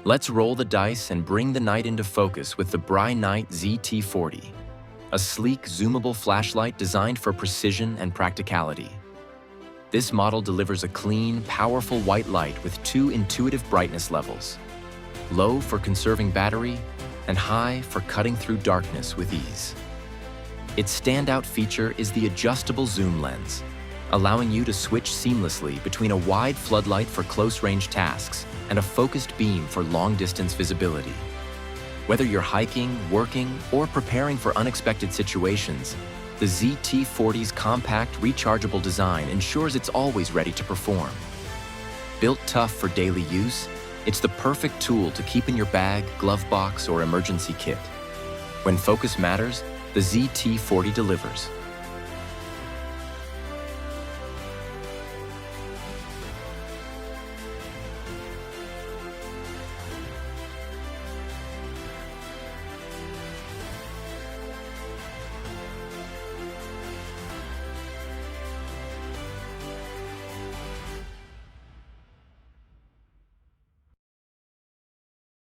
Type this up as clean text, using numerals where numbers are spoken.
Let's roll the dice and bring the night into focus with the Brinyte ZT40, a sleek, zoomable flashlight designed for precision and practicality. This model delivers a clean, powerful white light with two intuitive brightness levels: low for conserving battery and high for cutting through darkness with ease. Its standout feature is the adjustable zoom lens, allowing you to switch seamlessly between a wide floodlight for close-range tasks and a focused beam for long-distance visibility. Whether you're hiking, working, or preparing for unexpected situations, the ZT40's compact, rechargeable design ensures it's always ready to perform. Built tough for daily use, it's the perfect tool to keep in your bag, glove box, or emergency kit. When focus matters, the ZT40 delivers.